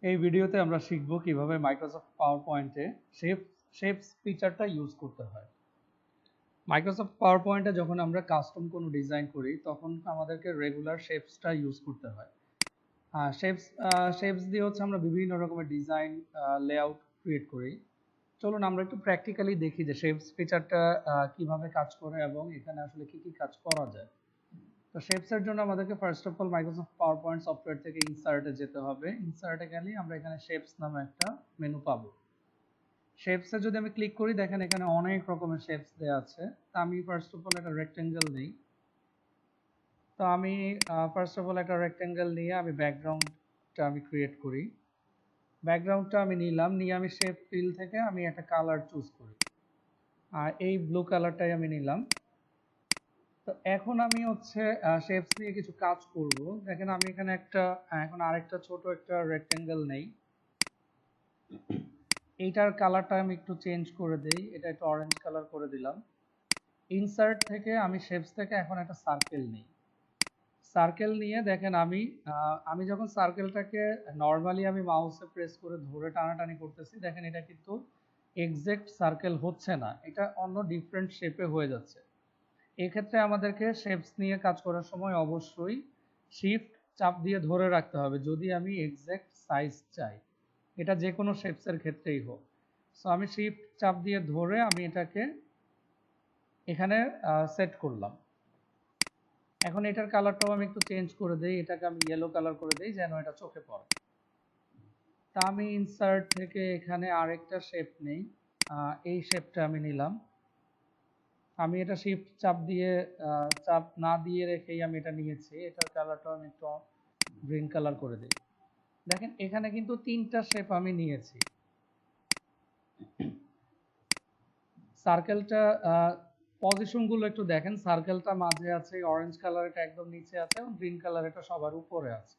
এই ভিডিওতে আমরা শিখব কিভাবে মাইক্রোসফট পাওয়ারপয়েন্টে শেপস ফিচারটা ইউজ করতে হয়। মাইক্রোসফট পাওয়ারপয়েন্টে যখন আমরা কাস্টম কোনো ডিজাইন করি তখন আমাদেরকে রেগুলার শেপসটা ইউজ করতে হয়। শেপস দিয়ে হচ্ছে আমরা বিভিন্ন রকমের ডিজাইন লেআউট ক্রিয়েট করি। চলুন আমরা একটু প্র্যাকটিক্যালি দেখি যে শেপস ফিচারটা কিভাবে কাজ করে এবং এখানে আসলে কি কি কাজ করা যায়। তো শেপসের জন্য আমাদেরকে first of all Microsoft PowerPoint software থেকে ইনসার্টে যেতে হবে। ইনসার্টে গেলে আমরা এখানে শেপস নামে একটা মেনু পাবো। শেপসে যদি আমি ক্লিক করি দেখেন এখানে অনেক রকমের শেপস দেওয়া আছে। তা আমি ফার্স্ট অফ অল একটা রেক্টেঙ্গেল নিই। তো আমি ফার্স্ট অফ অল একটা রেক্টেঙ্গেল নিয়ে আমি ব্যাকগ্রাউন্ডটা আমি ক্রিয়েট করি। ব্যাকগ্রাউন্ডটা আমি নিলাম, নিয়ে আমি শেপ ফিল থেকে আমি একটা কালার চুজ করি। আর এই ব্লু কালারটাই আমি নিলাম। তো এখন আমি হচ্ছে শেপস নিয়ে কিছু কাজ করব। দেখেন আমি এখানে এখন আরেকটা ছোট একটা রেক্টেঙ্গেল নেই। এইটার কালারটা আমি একটু চেঞ্জ করে দেই, এটা একটু অরেঞ্জ কালার করে দিলাম। ইনসার্ট থেকে আমি শেপস থেকে এখন একটা সার্কেল নিই। সার্কেল নিয়ে দেখেন আমি যখন সার্কেলটাকে নর্মালি আমি মাউসে প্রেস করে ধরে টানাটানি করতেছি, দেখেন এটা কিন্তু এক্সাক্ট সার্কেল হচ্ছে না, এটা অন্য ডিফারেন্ট শেপে হয়ে যাচ্ছে। এক্ষেত্রে আমাদেরকে শেপস নিয়ে কাজ করার সময় অবশ্যই শিফট চাপ দিয়ে ধরে রাখতে হবে যদি আমি এক্সাক্ট সাইজ চাই, এটা যে কোনো শেপসের ক্ষেত্রেই হোক। সো আমি শিফট চাপ দিয়ে ধরে আমি এটাকে এখানে সেট করলাম। এখন এটার কালারটাও আমি একটু চেঞ্জ করে দেই, এটাকে আমি ইয়েলো কালার করে দেই যেন এটা চোখে পড়ে। তা আমি ইনসার্ট থেকে এখানে আরেকটা শেপ নেই, এই শেপটা আমি নিলাম। আমি এটা শিফট চাপ না দিয়ে রেখেই আমি এটা নিয়েছি। এটার কালারটা আমি একটু গ্রিন কালার করে দিই। দেখেন এখানে কিন্তু তিনটা শেপ আমি নিয়েছি। সার্কেলটা পজিশন গুলো একটু দেখেন, সার্কেলটা মাঝে আছে, অরেঞ্জ কালার এটা একদম নিচে আছে এবং গ্রিন কালার এটা সবার উপরে আছে।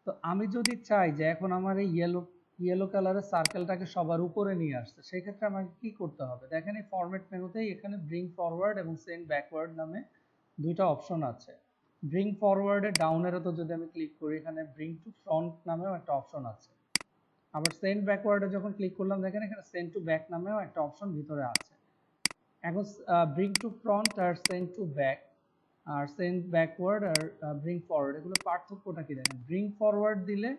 তো আমি যদি চাই যে এখন আমার এই ইয়েলো কালারের সার্কেলটাকে সবার উপরে নিয়ে আসতে, সেই ক্ষেত্রে আমাকে কি করতে হবে? দেখেন এই ফরম্যাট মেনুতেই এখানে ব্রিং ফরওয়ার্ড এবং সেন্ড ব্যাকওয়ার্ড নামে দুইটা অপশন আছে। ব্রিং ফরওয়ার্ডে ডাউন এরোতে যদি আমি ক্লিক করি এখানে ব্রিং টু ফ্রন্ট নামেও একটা অপশন আছে। আবার সেন্ড ব্যাকওয়ার্ডে যখন ক্লিক করলাম দেখেন এখানে সেন্ড টু ব্যাক নামেও একটা অপশন ভিতরে আছে। এখন ব্রিং টু ফ্রন্ট আর সেন্ড টু ব্যাক আর সেন্ড ব্যাকওয়ার্ড আর ব্রিং ফরওয়ার্ড, এগুলো পার্থক্যটা কি দেখেন? ব্রিং ফরওয়ার্ড দিলে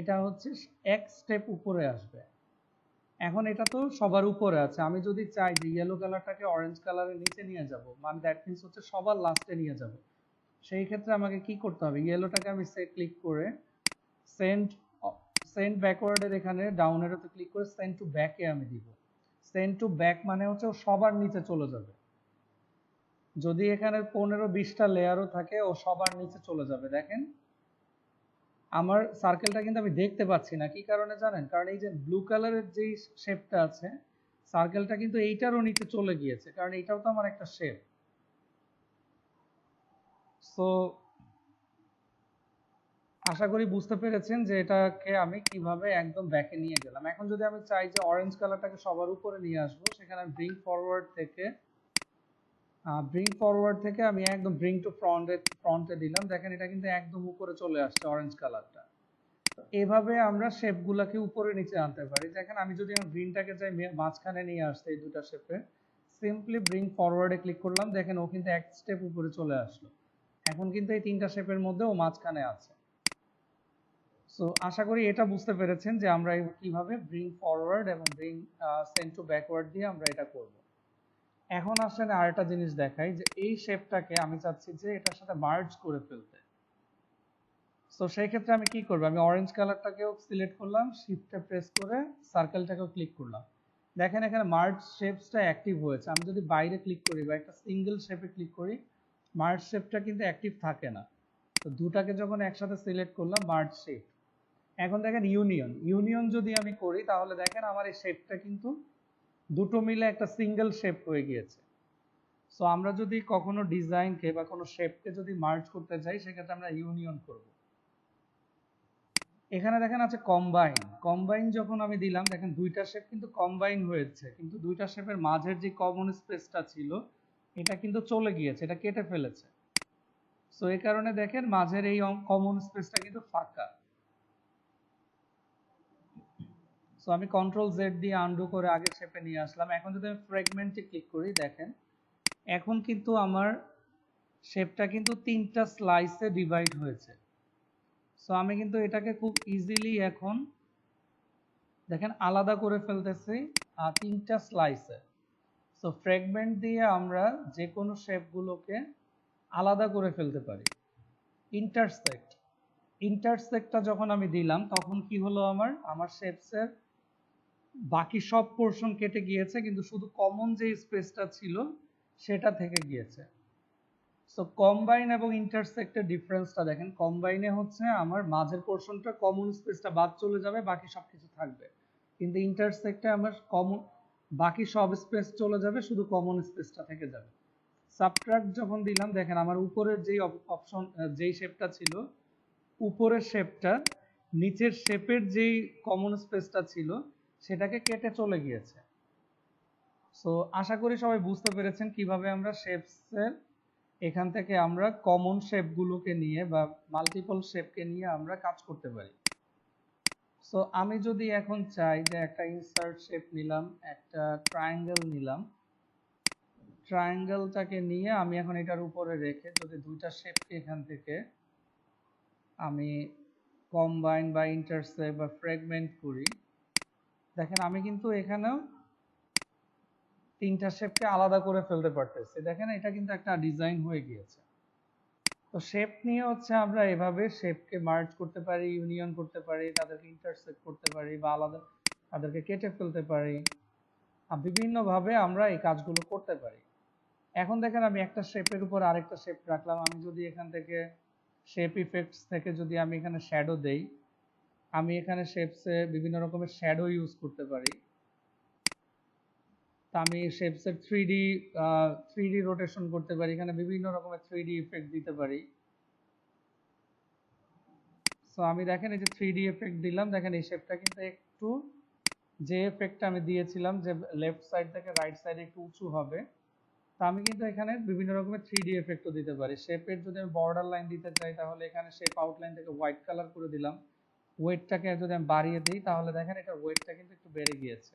এটা হচ্ছে এক স্টেপ উপরে আসবে। এখন এটা তো সবার উপরে আছে, আমি যদি চাই যে ইয়েলো কালারটাকে অরেঞ্জ কালারের নিচে নিয়ে যাব, মানে দ্যাট মিনস হচ্ছে সবার লাস্টে নিয়ে যাব, সেই ক্ষেত্রে আমাকে কি করতে হবে? ইয়েলোটাকে আমি ক্লিক করে সেন্ড সেন্ড ব্যাকওয়ার্ডের এখানে ডাউন এরোতে ক্লিক করে সেন্ড টু ব্যাকে আমি দিব। সেন্ড টু ব্যাক মানে হচ্ছে ও সবার নিচে চলে যাবে। যদি এখানে 15-20টা লেয়ারও থাকে ও সবার নিচে চলে যাবে। দেখেন আমার সার্কেলটা কিন্তু আমি দেখতে পাচ্ছি না, কি কারণে জানেন? কারণ এই যে ব্লু কালারের যেই শেপটা আছে সার্কেলটা কিন্তু এইটারও নিচে চলে গিয়েছে, কারণ এইটাও তো আমার একটা শেপ। সো আশা করি বুঝতে পেরেছেন যে এটাকে আমি কিভাবে একদম ব্যাকে নিয়ে গেলাম। এখন যদি আমি চাই যে অরেঞ্জ কালারটাকে সবার উপরে নিয়ে আসবো, সেখানে ব্রিং ফরওয়ার্ড থেকে আমি একদম ব্রিং টু ফ্রন্টে দিলাম। দেখেন এটা কিন্তু একদম উপরে চলে আসছে অরেঞ্জ কালারটা। তো এভাবে আমরা শেপগুলোকে উপরে নিচে আনতে পারি। দেখেন আমি যদি গ্রিনটাকে চাই মাঝখানে নিয়ে আসতে এই দুটা শেপে, সিম্পলি ব্রিং ফরওয়ার্ডে ক্লিক করলাম, দেখেন ও কিন্তু এক স্টেপ উপরে চলে আসলো। এখন কিন্তু এই তিনটা শেপের মধ্যে ও মাঝখানে আছে। সো আশা করি এটা বুঝতে পেরেছেন যে আমরা কিভাবে ব্রিং ফরওয়ার্ড এবং ব্রিং সেন্ড টু ব্যাকওয়ার্ড দিয়ে আমরা এটা করব। এখন আসেন আরেকটা জিনিস দেখাই, যে এই শেপটাকে আমি চাচ্ছি যে এটার সাথে মার্জ করে ফেলতে। সো সেই ক্ষেত্রে আমি কি করব? আমি অরেঞ্জ কালারটাকেও সিলেক্ট করলাম, শিফটে প্রেস করে সার্কেলটাকেও ক্লিক করলাম। দেখেন এখানে মার্জ শেপসটা অ্যাক্টিভ হয়েছে। আমি যদি বাইরে ক্লিক করি বা একটা সিঙ্গেল শেপে ক্লিক করি, মার্জ শেপটা কিন্তু অ্যাক্টিভ থাকে না। তো দুটাকে যখন একসাথে সিলেক্ট করলাম মার্জ শেপ, এখন দেখেন ইউনিয়ন যদি আমি করি তাহলে দেখেন আমার এই শেপটা কিন্তু দুটো মিলে একটা সিঙ্গেল শেপ হয়ে গিয়েছে। সো আমরা যদি কখনো ডিজাইনকে বা কোনো শেপকে যদি মার্জ করতে চাই সেক্ষেত্রে আমরা ইউনিয়ন করব। এখানে দেখেন আছে কম্বাইন যখন আমি দিলাম দেখেন দুইটা শেপ কিন্তু কম্বাইন হয়েছে, কিন্তু দুইটা শেপের মাঝের যে কমন স্পেসটা ছিল এটা কিন্তু চলে গিয়েছে, এটা কেটে ফেলেছে। সো এই কারণে দেখেন মাঝের এই কমন স্পেসটা কিন্তু ফাঁকা। আমি কন্ট্রোল জেড দিয়ে আনডু করে আগের শেপে নিয়ে আসলাম। এখন যদি আমি ফ্র্যাগমেন্টে ক্লিক করি, দেখেন এখন কিন্তু আমার শেপটা কিন্তু 3টা স্লাইসে ডিভাইড হয়েছে। সো আমি কিন্তু এটাকে খুব ইজিলি এখন দেখেন আলাদা করে ফেলতেছি 3টা স্লাইসে। সো ফ্র্যাগমেন্ট দিয়ে আমরা যে কোনো শেপগুলোকে আলাদা করে ফেলতে পারি। ইন্টারসেক্টটা যখন আমি দিলাম তখন কি হলো, আমার শেপসের বাকি সব পোর্শন কেটে গিয়েছে, কিন্তু শুধু কমন যে স্পেসটা ছিল সেটা থেকে গিয়েছে। সো কম্বাইন এবং ইন্টারসেক্টের ডিফারেন্সটা দেখেন, কম্বাইনে হচ্ছে আমার মাঝের পোর্শনটা কমন স্পেসটা বাদ চলে যাবে, বাকি সব কিছু থাকবে। কিন্তু ইন্টারসেক্টে আমার বাকি সব স্পেস চলে যাবে, শুধু কমন স্পেসটা থেকে যাবে। সাবট্রাক্ট যখন দিলাম, দেখেন আমার উপরের যেই অপশন যেই শেপটা ছিল, উপরের শেপটা নিচের শেপের যেই কমন স্পেসটা ছিল সেটাকে কেটে চলে গিয়েছে। সো আশা করি সবাই বুঝতে পেরেছেন কিভাবে আমরা শেপসের এখান থেকে আমরা কমন শেপগুলোকে নিয়ে বা মাল্টিপল শেপকে নিয়ে আমরা কাজ করতে পারি। সো আমি যদি এখন চাই যে একটা ইনসার্ট শেপ নিলাম, একটা ট্রায়াঙ্গেল নিলাম, ট্রায়াঙ্গেলটাকে নিয়ে আমি এখন এটার উপরে রেখে যদি দুইটা শেপকে এখান থেকে আমি কম্বাইন বা ইন্টারসেক্ট বা ফ্র্যাগমেন্ট করি, দেখেন আমি কিন্তু এখানেও 3টা শেপকে আলাদা করে ফেলতে পারতেছি। দেখেন এটা কিন্তু একটা ডিজাইন হয়ে গিয়েছে। তো শেপ নিয়ে হচ্ছে আমরা এভাবে শেপকে মার্জ করতে পারি, ইউনিয়ন করতে পারি, তাদেরকে ইন্টারসেক্ট করতে পারি বা আলাদা তাদেরকে কেটে ফেলতে পারি, বিভিন্নভাবে আমরা এই কাজগুলো করতে পারি। এখন দেখেন আমি একটা শেপের উপর আরেকটা শেপ রাখলাম। আমি যদি এখান থেকে শেপ ইফেক্টস থেকে যদি আমি এখানে শ্যাডো দেই, আমি এখানে শেপসে বিভিন্ন রকমের শ্যাডো ইউজ করতে পারি। তা আমি শেপসের 3D রোটেশন করতে পারি, এখানে বিভিন্ন রকমের 3D ইফেক্ট দিতে পারি। সো আমি দেখেন এই যে 3D এফেক্ট দিলাম, দেখেন এই শেপটা কিন্তু একটু, যে এফেক্টটা আমি দিয়েছিলাম যে লেফট সাইড থেকে রাইট সাইডে একটু উঁচু হবে, তা আমি কিন্তু এখানে বিভিন্ন রকমের 3D এফেক্টও দিতে পারি। শেপের যদি আমি বর্ডার লাইন দিতে চাই, তাহলে এখানে শেপ আউটলাইন থেকে হোয়াইট কালার করে দিলাম। ওয়েটটাকে যদি আমি বাড়িয়ে দিই, তাহলে দেখেন এটার ওয়েটটা কিন্তু একটু বেড়ে গিয়েছে।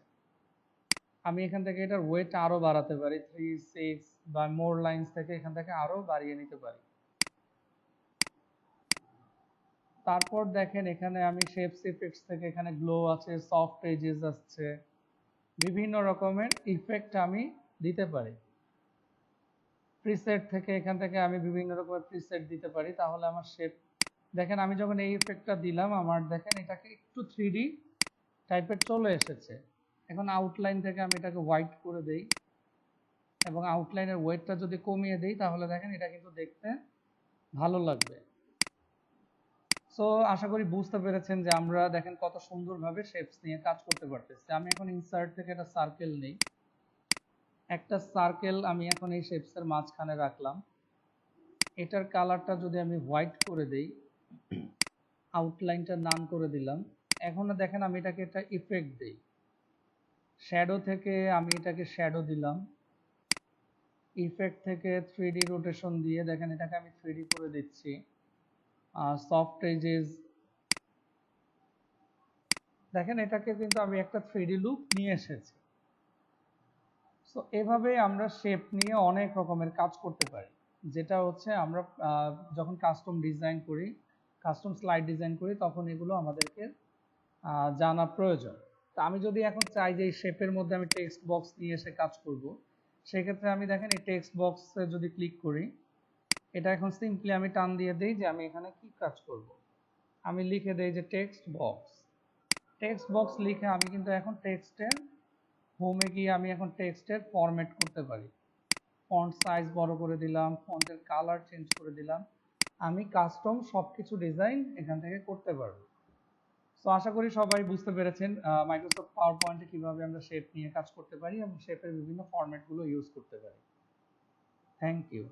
আমি এখান থেকে এটার ওয়েট আরো বাড়াতে পারি, 3, 6 বা মোর লাইনস থেকে এখান থেকে আরো বাড়িয়ে নিতে পারি। তারপর দেখেন এখানে আমি শেপস ইফেক্টস থেকে এখানে গ্লো আছে, সফট এজেস আসছে, বিভিন্ন রকমের ইফেক্ট আমি দিতে পারি। প্রিসেট থেকে এখান থেকে আমি বিভিন্ন রকমের প্রিসেট দিতে পারি, তাহলে আমার শেপ দেখেন আমি যখন এই ইফেক্টটা দিলাম, আমার দেখেন এটাকে একটু 3D টাইপের চলে এসেছে। এখন আউটলাইন থেকে আমি এটাকে হোয়াইট করে দেই এবং আউটলাইনের ওয়েটটা যদি কমিয়ে দেই, তাহলে দেখেন এটা কিন্তু দেখতে ভালো লাগবে। সো আশা করি বুঝতে পেরেছেন যে আমরা দেখেন কত সুন্দরভাবে শেপস নিয়ে কাজ করতে পারতেছি। আমি এখন ইনসার্ট থেকে একটা সার্কেল নেই, একটা সার্কেল আমি এখন এই শেপসের মাঝখানে রাখলাম। এটার কালারটা যদি আমি হোয়াইট করে দেই, আউটলাইনটা নান করে দিলাম। এখন দেখেন আমি এটাকে একটা ইফেক্ট দেই, শ্যাডো থেকে আমি এটাকে শ্যাডো দিলাম, ইফেক্ট থেকে 3D রোটেশন দিয়ে দেখেন এটাকে আমি 3D করে দিচ্ছি। সফট এজেস দেখেন এটাকে কিন্তু আমি একটা 3D লুক নিয়ে এসেছি। সো এভাবে আমরা শেপ নিয়ে অনেক রকমের কাজ করতে পারি, যেটা হচ্ছে আমরা যখন কাস্টম ডিজাইন করি, কাস্টম স্লাইড ডিজাইন করি, তখন এগুলো আমাদেরকে জানা প্রয়োজন। তা আমি যদি এখন চাই যে এই শেপের মধ্যে আমি টেক্সট বক্স নিয়ে এসে কাজ করব, সেক্ষেত্রে আমি দেখেন এই টেক্সট বক্সে যদি ক্লিক করি, এটা এখন সিম্পলি আমি টান দিয়ে দিই যে আমি এখানে কি কাজ করব। আমি লিখে দেই যে টেক্সট বক্স। টেক্সট বক্স লিখে আমি কিন্তু এখন টেক্সটের হোমে গিয়ে আমি এখন টেক্সটের ফরম্যাট করতে পারি। ফন্ট সাইজ বড় করে দিলাম, ফন্টের কালার চেঞ্জ করে দিলাম, আমি কাস্টম সবকিছু ডিজাইন এখান থেকে করতে পারবো। সো আশা করি সবাই বুঝতে পেরেছেন মাইক্রোসফট পাওয়ার পয়েন্টে কিভাবে আমরা শেপ নিয়ে কাজ করতে পারি এবং শেপের বিভিন্ন ফরম্যাটগুলো ইউজ করতে পারি। Thank you.